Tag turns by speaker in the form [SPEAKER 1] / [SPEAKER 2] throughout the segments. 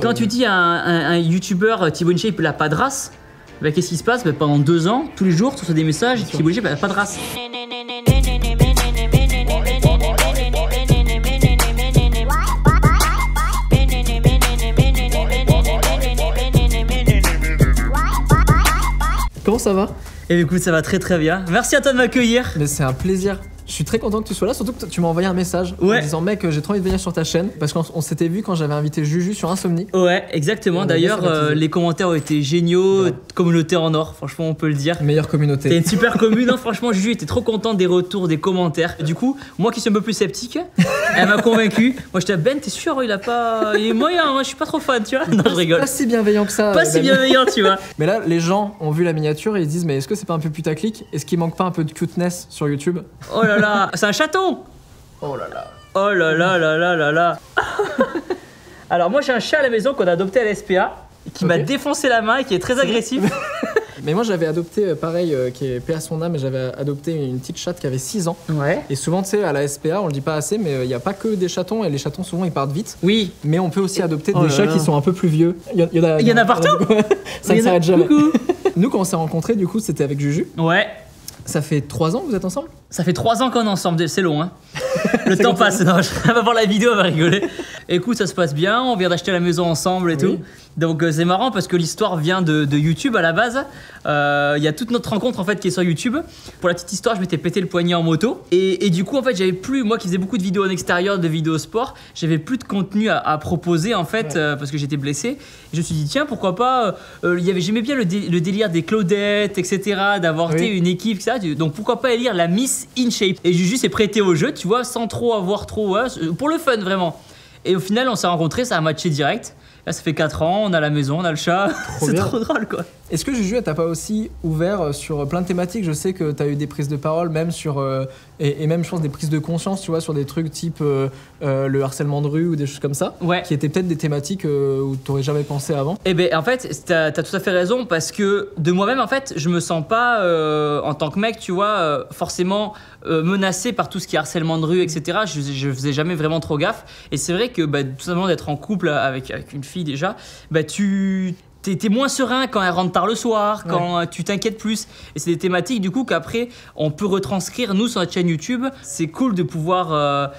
[SPEAKER 1] Quand tu dis à un youtubeur Thibaut InShape il a pas de race, bah, qu'est-ce qui se passe? Bah, pendant 2 ans, tous les jours, tu reçois des messages, Thibaut InShape il a pas de race.
[SPEAKER 2] Comment ça va?
[SPEAKER 1] Et écoute, ça va très très bien. Merci à toi de m'accueillir.
[SPEAKER 2] Mais c'est un plaisir. Je suis très content que tu sois là, surtout que tu m'as envoyé un message en disant mec j'ai trop envie de venir sur ta chaîne parce qu'on s'était vu quand j'avais invité Juju sur Insomnie.
[SPEAKER 1] Ouais, exactement. D'ailleurs, les commentaires ont été géniaux, communauté en or, franchement on peut le dire.
[SPEAKER 2] Meilleure communauté.
[SPEAKER 1] T'es une super commune, hein, franchement Juju était trop content des retours, des commentaires. Du coup, moi qui suis un peu plus sceptique, elle m'a convaincu. Moi j'étais Ben, t'es sûr, il est moyen, moi je suis pas trop fan, tu vois. Non, je rigole.
[SPEAKER 2] Pas si bienveillant que ça.
[SPEAKER 1] Pas si bienveillant, tu vois.
[SPEAKER 2] Mais là, les gens ont vu la miniature et ils se disent mais est-ce que c'est pas un peu putaclic? Est-ce qu'il manque pas un peu de cuteness sur YouTube?
[SPEAKER 1] Oh là là, c'est un chaton.
[SPEAKER 2] Oh là là.
[SPEAKER 1] Oh là là là là là là. Alors moi j'ai un chat à la maison qu'on a adopté à la SPA qui m'a défoncé la main et qui est très agressif.
[SPEAKER 2] Mais moi j'avais adopté pareil, qui est paix à son âme, j'avais adopté une petite chatte qui avait 6 ans.
[SPEAKER 1] Ouais.
[SPEAKER 2] Et souvent tu sais à la SPA on le dit pas assez mais il n'y a pas que des chatons et les chatons souvent ils partent vite.
[SPEAKER 1] Oui.
[SPEAKER 2] Mais on peut aussi adopter des chats qui sont un peu plus vieux. Il y en a
[SPEAKER 1] partout.
[SPEAKER 2] Ça ne s'arrête jamais.
[SPEAKER 1] Coucou.
[SPEAKER 2] Nous quand on s'est rencontrés du coup c'était avec Juju.
[SPEAKER 1] Ouais.
[SPEAKER 2] Ça fait 3 ans que vous êtes ensemble?
[SPEAKER 1] Ça fait 3 ans qu'on est ensemble, c'est long hein. Le temps passe, non, elle va voir la vidéo, elle va rigoler. Écoute, ça se passe bien, on vient d'acheter la maison ensemble et tout. Donc c'est marrant parce que l'histoire vient de YouTube à la base. Il y a toute notre rencontre en fait qui est sur YouTube. Pour la petite histoire, je m'étais pété le poignet en moto. Et du coup en fait j'avais plus, moi qui faisais beaucoup de vidéos en extérieur, de vidéos sport, j'avais plus de contenu à proposer en fait parce que j'étais blessé. Et je me suis dit tiens pourquoi pas, j'aimais bien le délire des Claudettes, etc. D'avoir une équipe, etc. Donc pourquoi pas élire la Miss InShape. Et Juju s'est prêté au jeu, tu vois, sans trop avoir pour le fun vraiment. Et au final on s'est rencontrés, ça a matché direct. Là ça fait 4 ans, on a la maison, on a le chat, c'est trop drôle quoi.
[SPEAKER 2] Est-ce que Juju elle t'a pas aussi ouvert sur plein de thématiques? Je sais que t'as eu des prises de parole même sur, et même je pense des prises de conscience tu vois, sur des trucs type le harcèlement de rue ou des choses comme ça, qui étaient peut-être des thématiques où t'aurais jamais pensé avant.
[SPEAKER 1] Eh ben en fait t'as tout à fait raison parce que de moi-même en fait je me sens pas en tant que mec tu vois forcément menacé par tout ce qui est harcèlement de rue etc. Je faisais jamais vraiment trop gaffe et c'est vrai que tout simplement d'être en couple avec une fille déjà, t'es moins serein quand elle rentre tard le soir, quand tu t'inquiètes plus. Et c'est des thématiques du coup qu'après on peut retranscrire nous sur notre chaîne YouTube. C'est cool de pouvoir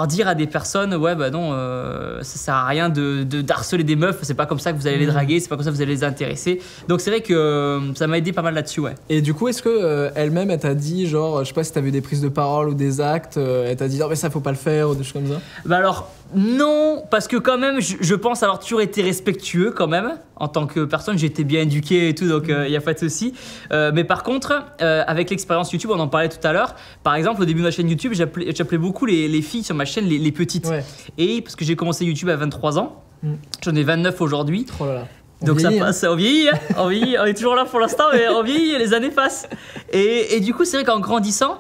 [SPEAKER 1] dire à des personnes ça sert à rien d'harceler des meufs, c'est pas comme ça que vous allez les draguer, c'est pas comme ça que vous allez les intéresser. Donc c'est vrai que ça m'a aidé pas mal là-dessus
[SPEAKER 2] Et du coup est-ce que elle-même elle t'a dit genre je sais pas si t'as vu des prises de parole ou des actes, elle t'a dit mais ça faut pas le faire ou des choses comme ça?
[SPEAKER 1] Alors non, parce que quand même je pense avoir toujours été respectueux quand même. En tant que personne, j'ai été bien éduqué et tout, donc il n'y a pas de souci. Mais par contre, avec l'expérience YouTube, on en parlait tout à l'heure. Par exemple, au début de ma chaîne YouTube, j'appelais beaucoup les filles sur ma chaîne les petites. Et parce que j'ai commencé YouTube à 23 ans, j'en ai 29 aujourd'hui.
[SPEAKER 2] Oh là là.
[SPEAKER 1] Donc ça passe, on vieillit, on est toujours là pour l'instant, mais on vieillit, les années passent. Et du coup, c'est vrai qu'en grandissant,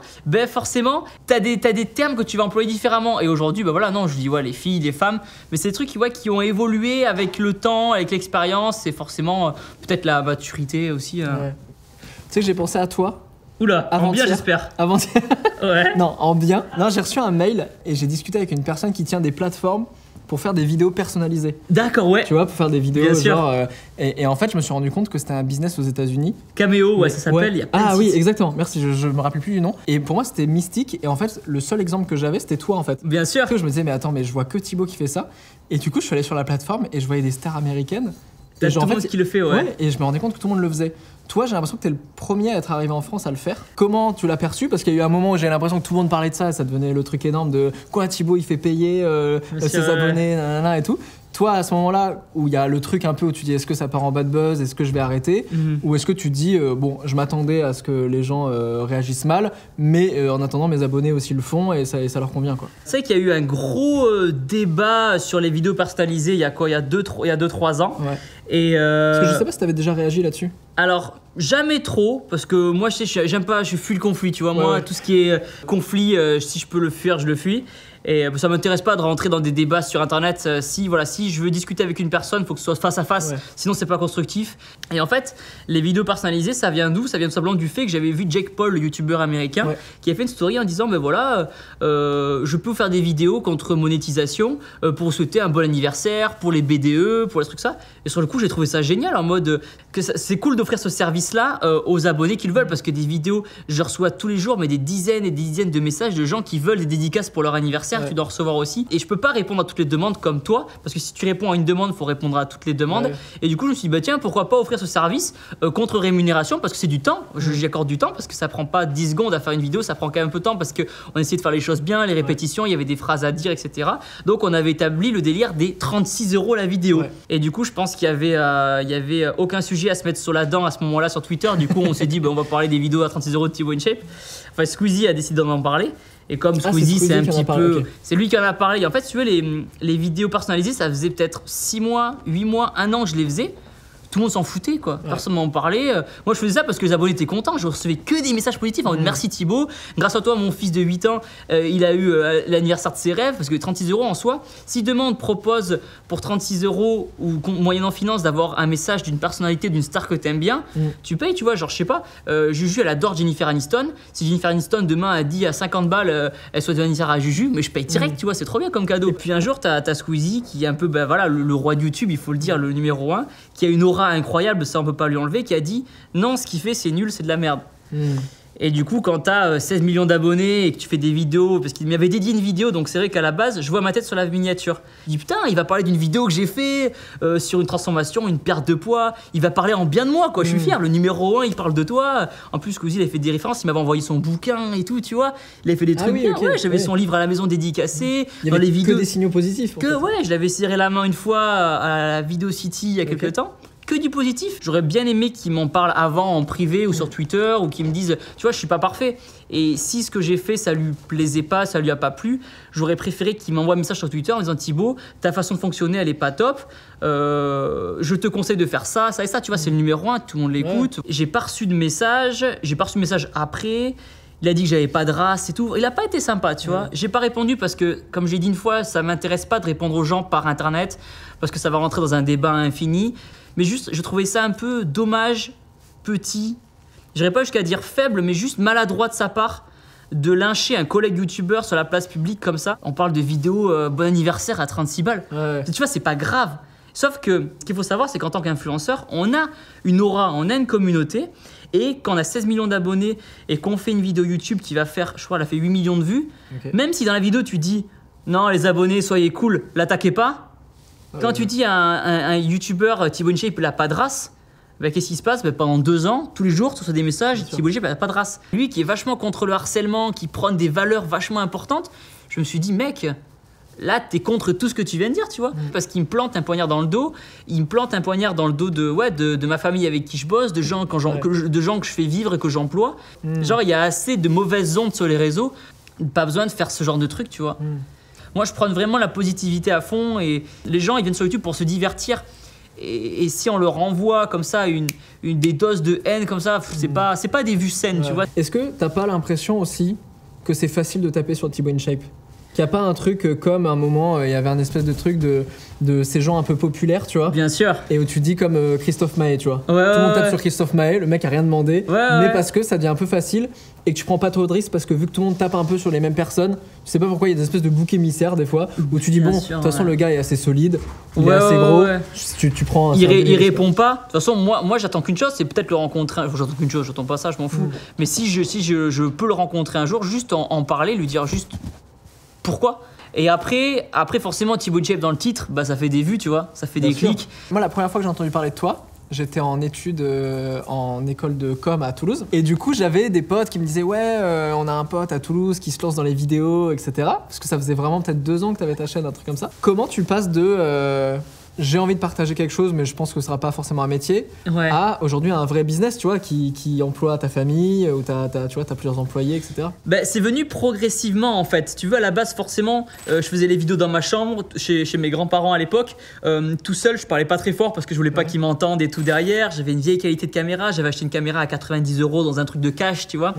[SPEAKER 1] forcément, t'as des termes que tu vas employer différemment. Et aujourd'hui, non, je dis les filles, les femmes, mais c'est des trucs qui ont évolué avec le temps, avec l'expérience, et forcément peut-être la maturité aussi. Tu
[SPEAKER 2] sais que j'ai pensé à toi.
[SPEAKER 1] Oula, en bien j'espère.
[SPEAKER 2] Avant-hier. Non, en bien. Non, j'ai reçu un mail et j'ai discuté avec une personne qui tient des plateformes pour faire des vidéos personnalisées.
[SPEAKER 1] D'accord,
[SPEAKER 2] Tu vois, pour faire des vidéos genre... et en fait, je me suis rendu compte que c'était un business aux États-Unis.
[SPEAKER 1] Cameo, ça s'appelle. Il y a plein de
[SPEAKER 2] oui,
[SPEAKER 1] sites.
[SPEAKER 2] Exactement. Merci, je me rappelle plus du nom. Et pour moi, c'était mystique. Et en fait, le seul exemple que j'avais, c'était toi, en fait.
[SPEAKER 1] Bien sûr.
[SPEAKER 2] Parce que je me disais, mais attends, mais je vois que Thibaut qui fait ça. Et du coup, je suis allé sur la plateforme et je voyais des stars américaines.
[SPEAKER 1] T'as tout le monde qui le fait,
[SPEAKER 2] Et je me rendais compte que tout le monde le faisait. Toi, j'ai l'impression que t'es le premier à être arrivé en France à le faire. Comment tu l'as perçu? Parce qu'il y a eu un moment où j'ai l'impression que tout le monde parlait de ça, ça devenait le truc énorme de quoi Thibaut il fait payer ses abonnés, nanana et tout. Toi, à ce moment-là, où il y a le truc un peu où tu dis est-ce que ça part en bad buzz, est-ce que je vais arrêter, ou est-ce que tu dis je m'attendais à ce que les gens réagissent mal, mais en attendant mes abonnés aussi le font et ça leur convient quoi.
[SPEAKER 1] C'est vrai qu'il y a eu un gros débat sur les vidéos personnalisées il y a 2-3 ans. Et
[SPEAKER 2] Parce que je sais pas si t'avais déjà réagi là-dessus.
[SPEAKER 1] Alors jamais trop parce que moi j'aime pas, je fuis le conflit, tu vois. Moi tout ce qui est conflit, si je peux le fuir, je le fuis. Et ça m'intéresse pas de rentrer dans des débats sur internet. Si je veux discuter avec une personne, il faut que ce soit face à face, sinon c'est pas constructif. Et en fait, les vidéos personnalisées, ça vient d'où? Ça vient tout simplement du fait que j'avais vu Jake Paul, le youtubeur américain, qui a fait une story en disant je peux vous faire des vidéos contre monétisation pour vous souhaiter un bon anniversaire, pour les BDE, pour les trucs ça. Et sur le coup, j'ai trouvé ça génial en mode que c'est cool d'offrir ce service-là aux abonnés qui le veulent, parce que des vidéos, je reçois tous les jours mais des dizaines et des dizaines de messages de gens qui veulent des dédicaces pour leur anniversaire. Tu dois recevoir aussi. Et je peux pas répondre à toutes les demandes comme toi, parce que si tu réponds à une demande, il faut répondre à toutes les demandes. Et du coup, je me suis dit, tiens, pourquoi pas offrir ce service contre rémunération, parce que c'est du temps. J'y accorde du temps parce que ça prend pas 10 secondes à faire une vidéo, ça prend quand même un peu de temps parce qu'on essayait de faire les choses bien, les répétitions, il y avait des phrases à dire, etc. Donc on avait établi le délire des 36 € la vidéo. Et du coup, je pense qu'il y avait aucun sujet à se mettre sur la dent à ce moment-là sur Twitter. Du coup, on s'est dit, on va parler des vidéos à 36 € de Thibaut InShape. Enfin, Squeezie a décidé d'en parler. Et comme Squeezie, c'est un petit peu. C'est lui qui en a parlé. Et en fait, si tu veux, les vidéos personnalisées, ça faisait peut-être 6 mois, 8 mois, 1 an que je les faisais. Tout le monde s'en foutait, quoi. Personne m'en parlait. Moi, je faisais ça parce que les abonnés étaient contents. Je recevais que des messages positifs en mode merci Thibaut. Grâce à toi, mon fils de 8 ans, il a eu l'anniversaire de ses rêves. Parce que 36 € en soi, si demain on te propose pour 36 € ou moyennant finance d'avoir un message d'une personnalité, d'une star que t'aimes bien, tu payes, tu vois. Genre, je sais pas, Juju, elle adore Jennifer Aniston. Si Jennifer Aniston demain a dit à 50 balles, elle souhaite l'anniversaire à Juju, mais je paye direct, tu vois, c'est trop bien comme cadeau. Et puis un jour, t'as Squeezie qui est un peu, le roi de YouTube, il faut le dire, le numéro 1, qui a une aura incroyable, ça on peut pas lui enlever, qui a dit non, ce qu'il fait c'est nul, c'est de la merde. Et du coup, quand t'as 16 millions d'abonnés et que tu fais des vidéos, parce qu'il m'avait dédié une vidéo, donc c'est vrai qu'à la base, je vois ma tête sur la miniature. Je dis putain, il va parler d'une vidéo que j'ai fait sur une transformation, une perte de poids. Il va parler en bien de moi, quoi. Je suis fier. Le numéro 1, il parle de toi. En plus, Squeezie, il a fait des références. Il m'avait envoyé son bouquin et tout, tu vois. Il a fait des trucs bien. J'avais son livre à la maison dédicacé.
[SPEAKER 2] Il y avait
[SPEAKER 1] les vidéos,
[SPEAKER 2] que des signaux positifs.
[SPEAKER 1] Je l'avais serré la main une fois à la Video City il y a quelques temps. Que du positif. J'aurais bien aimé qu'ils m'en parlent avant en privé ou sur Twitter, ou qu'ils me disent, tu vois, je suis pas parfait. Et si ce que j'ai fait, ça lui plaisait pas, ça lui a pas plu, j'aurais préféré qu'il m'envoie un message sur Twitter en disant Thibaut, ta façon de fonctionner, elle est pas top. Je te conseille de faire ça, ça et ça. Tu vois, c'est le numéro 1, tout le monde l'écoute. J'ai pas reçu de message. J'ai pas reçu de message après. Il a dit que j'avais pas de race et tout. Il a pas été sympa, tu vois. J'ai pas répondu parce que, comme j'ai dit une fois, ça m'intéresse pas de répondre aux gens par internet parce que ça va rentrer dans un débat infini. Mais juste, je trouvais ça un peu dommage, petit. J'irais pas jusqu'à dire faible, mais juste maladroit de sa part de lyncher un collègue youtubeur sur la place publique comme ça. On parle de vidéo bon anniversaire à 36 balles. Tu vois, c'est pas grave. Sauf que ce qu'il faut savoir, c'est qu'en tant qu'influenceur, on a une aura, on a une communauté. Et quand on a 16 millions d'abonnés et qu'on fait une vidéo YouTube qui va faire, je crois, elle a fait 8 millions de vues, même si dans la vidéo tu dis non, les abonnés, soyez cool, l'attaquez pas. Quand tu dis à un youtubeur Thibaut InShape, il a pas de race, qu'est-ce qui se passe? Pendant 2 ans, tous les jours, tu reçois des messages, Thibaut InShape, il a pas de race. Lui qui est vachement contre le harcèlement, qui prône des valeurs vachement importantes, je me suis dit, mec, là, t'es contre tout ce que tu viens de dire, tu vois. Parce qu'il me plante un poignard dans le dos, il me plante un poignard dans le dos de ma famille avec qui je bosse, de gens que je fais vivre et que j'emploie. Genre, il y a assez de mauvaises ondes sur les réseaux, pas besoin de faire ce genre de truc, tu vois. Moi, je prône vraiment la positivité à fond et les gens, ils viennent sur YouTube pour se divertir. Et si on leur envoie comme ça des doses de haine comme ça, c'est pas des vues saines, tu vois.
[SPEAKER 2] Est-ce que t'as pas l'impression aussi que c'est facile de taper sur Thibaut InShape? Qu'il n'y a pas un truc comme un moment, il y avait un espèce de truc de ces gens un peu populaires, tu vois.
[SPEAKER 1] Bien sûr.
[SPEAKER 2] Et où tu dis comme Christophe Maé, tu vois. Tout le monde tape sur Christophe Maé, le mec a rien demandé, mais parce que ça devient un peu facile et que tu prends pas trop de risques parce que vu que tout le monde tape un peu sur les mêmes personnes, tu sais pas pourquoi il y a des espèces de boucs émissaires des fois où tu dis de toute façon le gars est assez solide, il est assez gros, tu prends un
[SPEAKER 1] il répond pas. De toute façon, moi j'attends qu'une chose, c'est peut-être le rencontrer. J'attends qu'une chose, j'attends pas ça, je m'en fous. Mais si je peux le rencontrer un jour, juste en parler, lui dire juste pourquoi. Et après forcément Thibaut InShape dans le titre, ça fait des vues, tu vois, ça fait des clics.
[SPEAKER 2] Moi la première fois que j'ai entendu parler de toi, j'étais en études en école de com à Toulouse. Et du coup j'avais des potes qui me disaient on a un pote à Toulouse qui se lance dans les vidéos, etc. Parce que ça faisait vraiment peut-être 2 ans que t'avais ta chaîne, un truc comme ça. Comment tu passes de j'ai envie de partager quelque chose, mais je pense que ce sera pas forcément un métier,
[SPEAKER 1] Ouais.
[SPEAKER 2] à aujourd'hui un vrai business, tu vois, qui emploie ta famille, où tu vois, t'as plusieurs employés, etc.
[SPEAKER 1] Bah, c'est venu progressivement en fait. Tu veux, à la base, forcément, je faisais les vidéos dans ma chambre, chez mes grands-parents à l'époque. Tout seul, je parlais pas très fort parce que je voulais pas qu'ils m'entendent et tout derrière. J'avais une vieille qualité de caméra. J'avais acheté une caméra à 90 € dans un truc de cash, tu vois.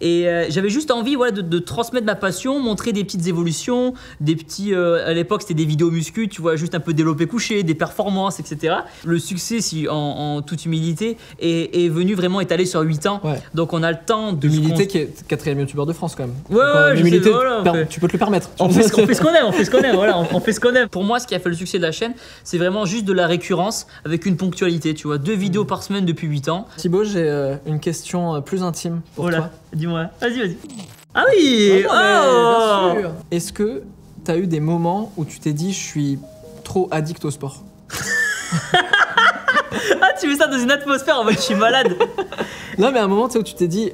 [SPEAKER 1] Et j'avais juste envie de transmettre ma passion, montrer des petites évolutions, des petits. À l'époque, c'était des vidéos muscu, tu vois, juste un peu développé couché, des performances, etc. Le succès, en toute humilité, est venu vraiment étaler sur 8 ans.
[SPEAKER 2] Ouais.
[SPEAKER 1] Donc on a le temps de.
[SPEAKER 2] D'humilité qui est 4e youtubeur de France quand même.
[SPEAKER 1] Ouais, ouais, je
[SPEAKER 2] l'humilité,
[SPEAKER 1] sais, voilà,
[SPEAKER 2] tu peux te le permettre.
[SPEAKER 1] On fait ce qu'on aime, on fait ce qu'on aime, voilà, on fait ce qu'on aime. Pour moi, ce qui a fait le succès de la chaîne, c'est vraiment juste de la récurrence avec une ponctualité, tu vois. 2 vidéos par semaine depuis 8 ans.
[SPEAKER 2] Thibaut, j'ai une question plus intime pour toi.
[SPEAKER 1] Voilà, dis-moi, vas-y. Ah oui,
[SPEAKER 2] Oh, non, mais bien sûr. Est-ce que t'as eu des moments où tu t'es dit je suis trop addict au sport?
[SPEAKER 1] Ah, tu fais ça dans une atmosphère en mode je suis malade.
[SPEAKER 2] Non, mais à un moment, tu sais, où tu t'es dit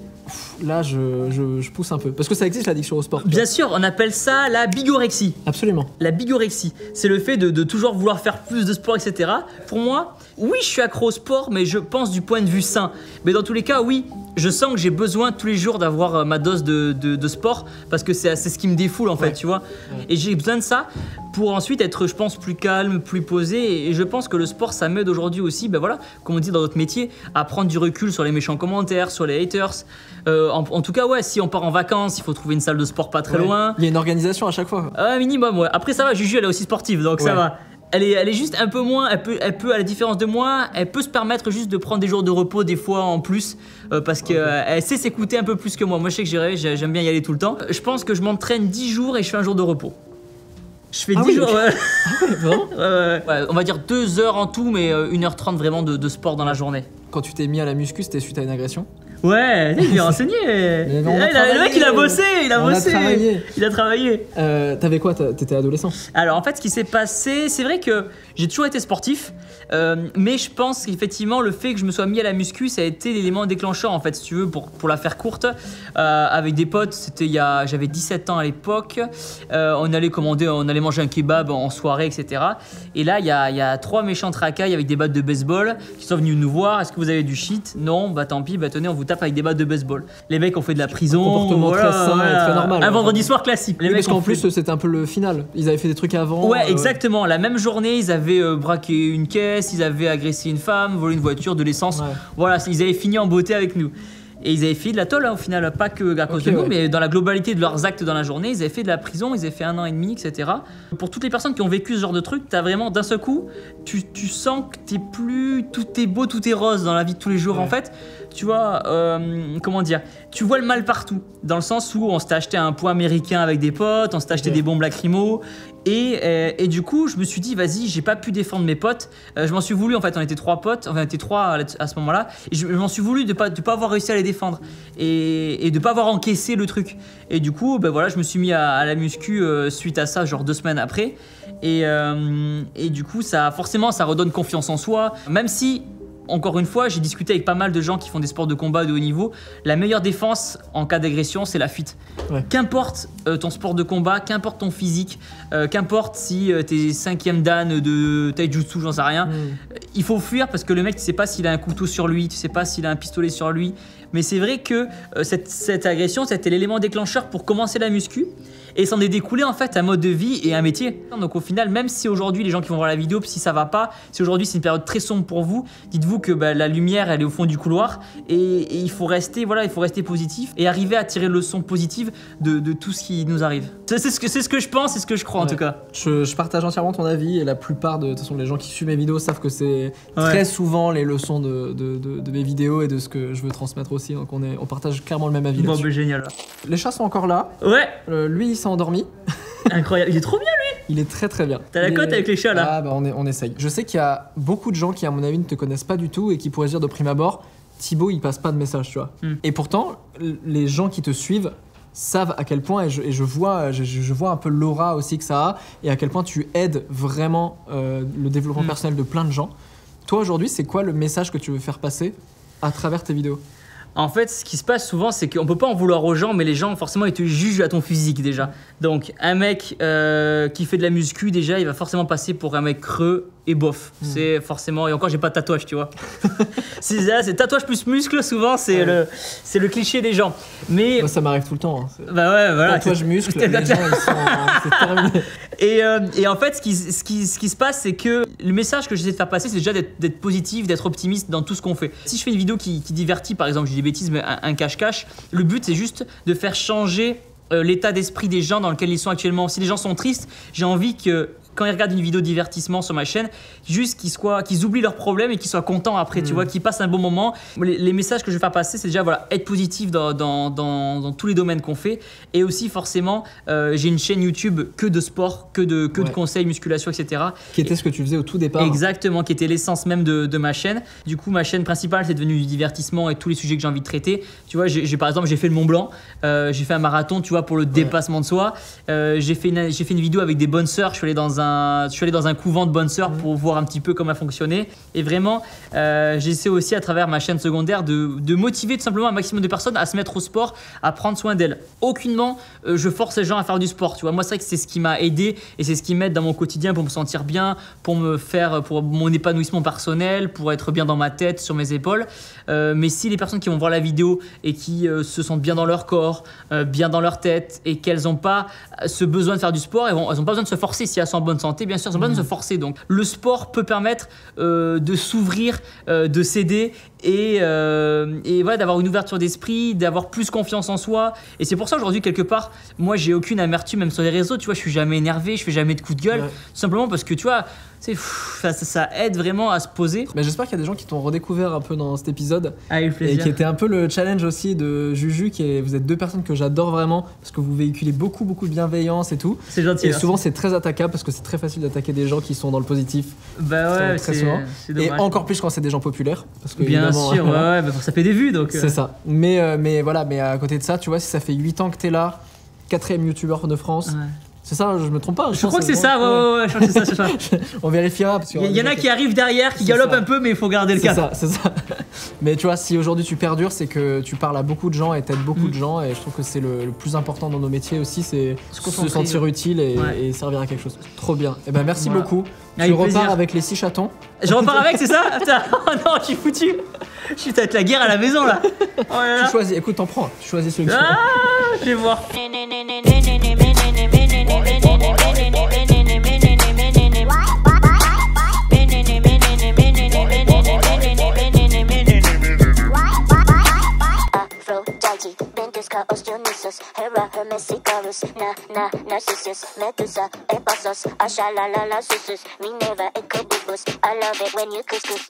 [SPEAKER 2] là, je pousse un peu. Parce que ça existe l'addiction au sport. tu
[SPEAKER 1] Bien
[SPEAKER 2] vois.
[SPEAKER 1] sûr, on appelle ça la bigorexie.
[SPEAKER 2] Absolument.
[SPEAKER 1] La bigorexie, c'est le fait de toujours vouloir faire plus de sport, etc. Pour moi, oui, je suis accro au sport, mais je pense du point de vue sain. Mais dans tous les cas, oui, je sens que j'ai besoin tous les jours d'avoir ma dose de sport parce que c'est ce qui me défoule en fait,
[SPEAKER 2] Ouais.
[SPEAKER 1] tu vois. Et j'ai besoin de ça pour ensuite être, je pense, plus calme, plus posé. Et je pense que le sport, ça m'aide aujourd'hui aussi, ben voilà, comme on dit dans notre métier, à prendre du recul sur les méchants commentaires, sur les haters. En tout cas, ouais, si on part en vacances, il faut trouver une salle de sport pas très
[SPEAKER 2] Ouais.
[SPEAKER 1] loin.
[SPEAKER 2] Il y a une organisation à chaque fois.
[SPEAKER 1] Minimum, ouais. Après, ça va, Juju, elle est aussi sportive, donc ça
[SPEAKER 2] Ouais.
[SPEAKER 1] va. Elle est juste un peu moins, elle peut, à la différence de moi, elle peut se permettre juste de prendre des jours de repos des fois en plus parce qu'elle sait s'écouter un peu plus que moi. Moi, je sais que j'aime bien y aller tout le temps. Je pense que je m'entraîne 10 jours et je fais un jour de repos. Je fais 10
[SPEAKER 2] oui,
[SPEAKER 1] jours,
[SPEAKER 2] ok.
[SPEAKER 1] ouais.
[SPEAKER 2] Vraiment
[SPEAKER 1] Ouais, on va dire 2 heures en tout, mais 1h30 vraiment de sport dans la journée.
[SPEAKER 2] Quand tu t'es mis à la muscu, c'était suite à une agression?
[SPEAKER 1] Ouais, il est renseigné.
[SPEAKER 2] non, on a
[SPEAKER 1] Le mec, il a bossé, il a
[SPEAKER 2] On a
[SPEAKER 1] bossé.
[SPEAKER 2] travaillé.
[SPEAKER 1] Il a travaillé.
[SPEAKER 2] T'avais quoi? T'étais adolescent?
[SPEAKER 1] Alors en fait, ce qui s'est passé, c'est vrai que j'ai toujours été sportif, mais je pense qu'effectivement le fait que je me sois mis à la muscu, ça a été l'élément déclencheur en fait, si tu veux, pour la faire courte. Avec des potes, j'avais 17 ans à l'époque, on allait manger un kebab en soirée, etc. Et là, il y a 3 méchantes racailles avec des battes de baseball qui sont venus nous voir. Est-ce que vous avez du shit? Non, bah tant pis, bah tenez, on vous tape avec des battes de baseball. Les mecs ont fait de la prison.
[SPEAKER 2] comportement très sain et très normal.
[SPEAKER 1] Un vendredi soir classique. Les
[SPEAKER 2] Oui,
[SPEAKER 1] mecs
[SPEAKER 2] parce qu'en
[SPEAKER 1] ont fait-
[SPEAKER 2] plus, c'était un peu le final. Ils avaient fait des trucs avant.
[SPEAKER 1] Ouais, exactement. La même journée, ils avaient braqué une caisse, ils avaient agressé une femme, volé une voiture, de l'essence.
[SPEAKER 2] Ouais.
[SPEAKER 1] Voilà, ils avaient fini en beauté avec nous. Et ils avaient fait de la tôle, hein, au final, pas que à cause
[SPEAKER 2] Ok,
[SPEAKER 1] de nous,
[SPEAKER 2] ouais.
[SPEAKER 1] mais dans la globalité de leurs actes dans la journée, ils avaient fait de la prison, ils avaient fait 1 an et demi, etc. Pour toutes les personnes qui ont vécu ce genre de truc, t'as vraiment d'un seul coup, tu sens que t'es plus, tout est beau, tout est rose dans la vie de tous les jours.
[SPEAKER 2] Ouais.
[SPEAKER 1] En fait, tu vois, comment dire, tu vois le mal partout, dans le sens où on s'était acheté un pot américain avec des potes, on s'était acheté
[SPEAKER 2] Ok.
[SPEAKER 1] des bombes lacrymo, et du coup, je me suis dit, vas-y, j'ai pas pu défendre mes potes. Je m'en suis voulu, en fait, on était 3 potes, enfin, on était 3 à ce moment-là, et je m'en suis voulu de pas avoir réussi à les défendre et de pas avoir encaissé le truc. Et du coup, ben voilà, je me suis mis à la muscu suite à ça, genre 2 semaines après, et du coup, forcément, ça redonne confiance en soi, même si. Encore une fois, j'ai discuté avec pas mal de gens qui font des sports de combat de haut niveau. La meilleure défense en cas d'agression, c'est la fuite.
[SPEAKER 2] Ouais.
[SPEAKER 1] Qu'importe ton sport de combat, qu'importe ton physique, qu'importe si t'es 5e dan de taijutsu, j'en sais rien, il faut fuir parce que le mec, tu sais pas s'il a un couteau sur lui, tu sais pas s'il a un pistolet sur lui. Mais c'est vrai que cette agression, c'était l'élément déclencheur pour commencer la muscu. Et s'en est découlé en fait un mode de vie et un métier. Donc au final, même si aujourd'hui les gens qui vont voir la vidéo, si ça va pas, si aujourd'hui c'est une période très sombre pour vous, dites-vous que la lumière elle est au fond du couloir et il faut rester positif et arriver à tirer le leçon positive de tout ce qui nous arrive. C'est ce que je pense, c'est ce que je crois en
[SPEAKER 2] Ouais.
[SPEAKER 1] tout cas.
[SPEAKER 2] Je partage entièrement ton avis et la plupart de toute façon les gens qui suivent mes vidéos savent que c'est
[SPEAKER 1] Ouais.
[SPEAKER 2] très souvent les leçons de mes vidéos et de ce que je veux transmettre aussi. Donc on partage clairement le même avis
[SPEAKER 1] Bon,
[SPEAKER 2] là-dessus.
[SPEAKER 1] bah, génial.
[SPEAKER 2] Les chats sont encore là.
[SPEAKER 1] Ouais,
[SPEAKER 2] Lui il s'est endormi.
[SPEAKER 1] incroyable. Il est trop bien.
[SPEAKER 2] Il est très très bien.
[SPEAKER 1] T'as la
[SPEAKER 2] Il
[SPEAKER 1] cote
[SPEAKER 2] est-
[SPEAKER 1] avec les chats là.
[SPEAKER 2] Ah bah on essaye. Je sais qu'il y a beaucoup de gens qui à mon avis ne te connaissent pas du tout et qui pourraient se dire de prime abord Thibaut il passe pas de message, tu vois. Et pourtant les gens qui te suivent savent à quel point et je vois un peu l'aura aussi que ça a et à quel point tu aides vraiment le développement personnel de plein de gens. Toi aujourd'hui c'est quoi le message que tu veux faire passer à travers tes vidéos?
[SPEAKER 1] En fait, ce qui se passe souvent, c'est qu'on peut pas en vouloir aux gens, mais les gens, forcément, ils te jugent à ton physique déjà. Donc, un mec qui fait de la muscu, déjà, il va forcément passer pour un mec creux, et bof. C'est forcément, et encore j'ai pas de tatouage, tu vois. c'est tatouage plus muscle, souvent c'est le cliché des gens. Mais
[SPEAKER 2] moi, ça m'arrive tout le temps. Hein.
[SPEAKER 1] Bah ouais, voilà.
[SPEAKER 2] Tatouage muscle, les gens ils sont c'est terminé.
[SPEAKER 1] Et en fait, ce qui se passe, c'est que le message que j'essaie de faire passer, c'est déjà d'être positif, d'être optimiste dans tout ce qu'on fait. Si je fais une vidéo qui divertit, par exemple, je dis des bêtises, mais un cache-cache, le but c'est juste de faire changer l'état d'esprit des gens dans lequel ils sont actuellement. Si les gens sont tristes, j'ai envie que quand ils regardent une vidéo de divertissement sur ma chaîne, juste qu'ils oublient leurs problèmes et qu'ils soient contents après, tu vois, qu'ils passent un bon moment. Les messages que je vais faire passer, c'est déjà voilà, être positif dans tous les domaines qu'on fait. Et aussi, forcément, j'ai une chaîne YouTube que de sport, que de conseils, musculation, etc.
[SPEAKER 2] Qui était ce que tu faisais au tout départ.
[SPEAKER 1] Exactement, qui était l'essence même de ma chaîne. Du coup, ma chaîne principale, c'est devenu du divertissement et tous les sujets que j'ai envie de traiter. Tu vois, par exemple, j'ai fait le Mont Blanc, j'ai fait un marathon, tu vois, pour le dépassement de soi. J'ai fait une vidéo avec des bonnes sœurs. Je suis allé dans un couvent de bonnes sœurs pour voir un petit peu comment fonctionner. Et vraiment, j'essaie aussi à travers ma chaîne secondaire de motiver tout simplement un maximum de personnes à se mettre au sport, à prendre soin d'elles. Aucunement, je force les gens à faire du sport. Tu vois, moi, c'est vrai que c'est ce qui m'a aidé et c'est ce qui m'aide dans mon quotidien pour me sentir bien, pour mon épanouissement personnel, pour être bien dans ma tête, sur mes épaules. Mais si les personnes qui vont voir la vidéo et qui se sentent bien dans leur corps, bien dans leur tête et qu'elles n'ont pas ce besoin de faire du sport, elles n'ont pas besoin de se forcer si elles sont en bonne santé, bien sûr, elles ont pas besoin de se forcer. Donc, le sport peut permettre de s'ouvrir, de s'aider et voilà, d'avoir une ouverture d'esprit, d'avoir plus confiance en soi. Et c'est pour ça aujourd'hui, quelque part, moi, j'ai aucune amertume, même sur les réseaux. Tu vois, je suis jamais énervé, je fais jamais de coups de gueule, tout simplement parce que tu vois. Ça aide vraiment à se poser.
[SPEAKER 2] Mais j'espère qu'il y a des gens qui t'ont redécouvert un peu dans cet épisode.
[SPEAKER 1] Avec plaisir.
[SPEAKER 2] Et qui était un peu le challenge aussi de Juju, vous êtes deux personnes que j'adore vraiment parce que vous véhiculez beaucoup de bienveillance et tout.
[SPEAKER 1] C'est gentil.
[SPEAKER 2] Et souvent c'est très attaquable parce que c'est très facile d'attaquer des gens qui sont dans le positif.
[SPEAKER 1] Bah ouais,
[SPEAKER 2] très souvent.
[SPEAKER 1] C'est dommage.
[SPEAKER 2] Et encore plus quand c'est des gens populaires. Parce que
[SPEAKER 1] bien sûr, ouais, bah ça fait des vues donc.
[SPEAKER 2] C'est ça. Mais voilà, mais à côté de ça, tu vois, si ça fait 8 ans que t'es là, 4e youtubeur de France. Ouais. C'est ça, je me trompe pas.
[SPEAKER 1] Je crois que c'est ça, ouais, je crois que c'est ça.
[SPEAKER 2] On vérifiera.
[SPEAKER 1] Il y en a qui arrivent derrière, qui galopent un peu, mais il faut garder le cap.
[SPEAKER 2] C'est ça. Mais tu vois, si aujourd'hui tu perdures, c'est que tu parles à beaucoup de gens et t'aides beaucoup de gens. Et je trouve que c'est le plus important dans nos métiers aussi, c'est se sentir utile et servir à quelque chose. Trop bien. Et ben merci beaucoup. Tu repars avec les 6 chatons.
[SPEAKER 1] Je repars avec, c'est ça? Oh non, je suis foutu. Je suis peut-être la guerre à la maison là. Oh là là.
[SPEAKER 2] Tu choisis, écoute, t'en prends. Tu choisis celui que tu veux.
[SPEAKER 1] Je vais voir.
[SPEAKER 3] Osteonissus, Hera, Hermesicarus, Narcissus, Medusa, Ephasus, Ashalalala, Susus, Minerva, Ecobubus. I love it when you couscous.